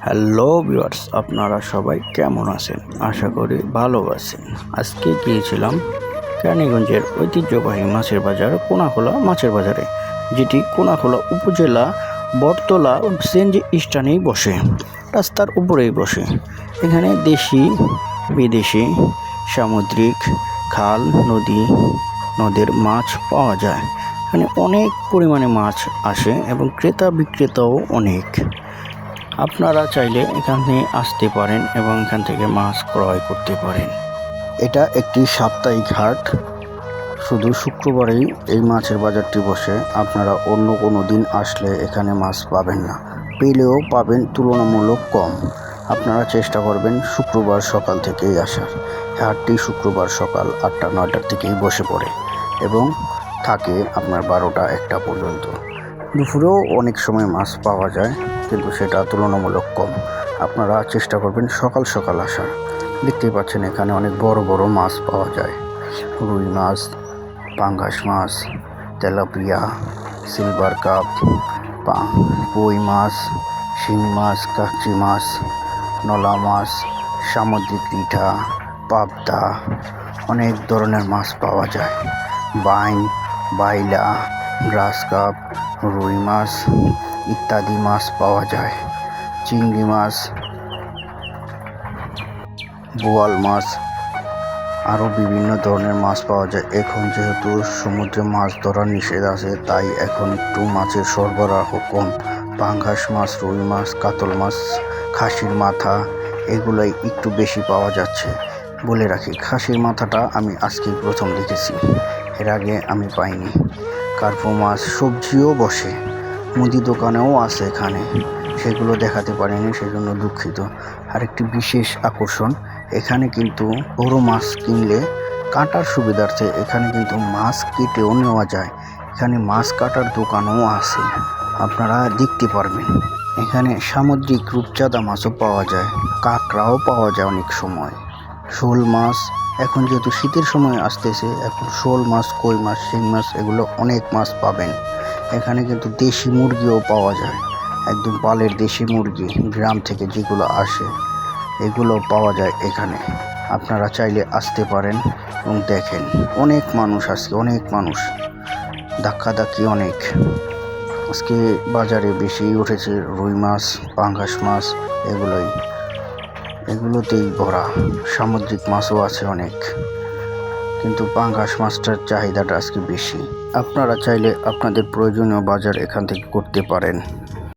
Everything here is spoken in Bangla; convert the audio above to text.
হ্যালো ভিউয়ার্স, আপনারা সবাই কেমন আছেন? আশা করি ভালো আছেন। আজকে গিয়েছিলাম কেরানীগঞ্জের ঐতিহ্যবাহী মাছের বাজার কোনাখোলা মাছের বাজারে, যেটি কোনাখোলা উপজেলা বটতলা সিএনজি স্ট্যান্ডেই বসে, রাস্তার উপরেই বসে। এখানে দেশি বিদেশি সামুদ্রিক খাল নদীর মাছ পাওয়া যায়। এখানে অনেক পরিমাণে মাছ আসে এবং ক্রেতা বিক্রেতাও অনেক। আপনারা চাইলে এখানে আসতে পারেন এবং এখান থেকে মাছ ক্রয় করতে পারেন। এটা একটি সাপ্তাহিক হাট, শুধু শুক্রবারেই এই মাছের বাজারটি বসে। আপনারা অন্য কোনো দিন আসলে এখানে মাছ পাবেন না, পেলেও পাবেন তুলনামূলক কম। আপনারা চেষ্টা করবেন শুক্রবার সকাল থেকেই আসার। হাটটি শুক্রবার সকাল 8টা-9টার থেকেই বসে পড়ে এবং থাকে আপনার 12টা-1টা পর্যন্ত। দুপুরেও অনেক সময় মাছ পাওয়া যায়, কিন্তু সেটা তুলনামূলক কম। আপনারা চেষ্টা করবেন সকাল সকাল আসার। দেখতেই পাচ্ছেন এখানে অনেক বড় বড় মাছ পাওয়া যায়। রুই মাছ, পাঙ্গাস মাছ, তেলাপিয়া, সিলভার কাপ, কই মাছ, শিং মাছ, কাকচি মাছ, নলা মাছ, সামুদ্রিক রিঠা, পাবদা, অনেক ধরনের মাছ পাওয়া যায়। বাইন, বাইলা, গ্রাস কাপ, রুই মাছ ইত্যাদি মাছ পাওয়া যায়। চিংড়ি মাছ, বোয়াল মাছ, আরও বিভিন্ন ধরনের মাছ পাওয়া যায়। এখন যেহেতু সমুদ্রে মাছ ধরা নিষেধ আছে, তাই এখন একটু মাছের সরবরাহ কম। পাঙ্গাস মাছ, রুই মাছ, কাতল মাছ, খাসির মাথা, এগুলাই একটু বেশি পাওয়া যাচ্ছে। বলে রাখি, খাসির মাথাটা আমি আজকেই প্রথম দেখেছি, এর আগে আমি পাইনি। কার্পো মাছ, সবজিও বসে, মুদি দোকানেও আছে এখানে, সেগুলো দেখাতে পারিনি, সেজন্য দুঃখিত। আরেকটি বিশেষ আকর্ষণ, এখানে কিন্তু বড় মাছ কিনলে কাটার সুবিধার্থে এখানে কিন্তু মাছ কেটেও নেওয়া যায়। এখানে মাছ কাটার দোকানও আছে, আপনারা দেখতে পারবেন। এখানে সামুদ্রিক রূপচাঁদা মাছও পাওয়া যায়, কাঁকড়াও পাওয়া যায় অনেক সময়। শোল মাছ, এখন যেহেতু শীতের সময় আসতেছে, এখন শোল মাছ, কই মাছ, শিং মাছ, এগুলো অনেক মাছ পাবেন। এখানে কিন্তু দেশি মুরগিও পাওয়া যায়, একদম পালের দেশি মুরগি, গ্রাম থেকে যেগুলো আসে এগুলো পাওয়া যায় এখানে। আপনারা চাইলে আসতে পারেন এবং দেখেন। অনেক মানুষ আজকে, অনেক মানুষ, ধাক্কাধাক্কি অনেক। আজকে বাজারে বেশি উঠেছে রুই মাছ, পাঙ্গাস মাছ, এগুলোতেই ভরা। সামুদ্রিক মাছও আছে অনেক, কিন্তু পাঙ্গাস মাছটার চাহিদাটা আজকে বেশি। আপনারা চাইলে আপনাদের প্রয়োজনীয় বাজার এখান থেকে করতে পারেন।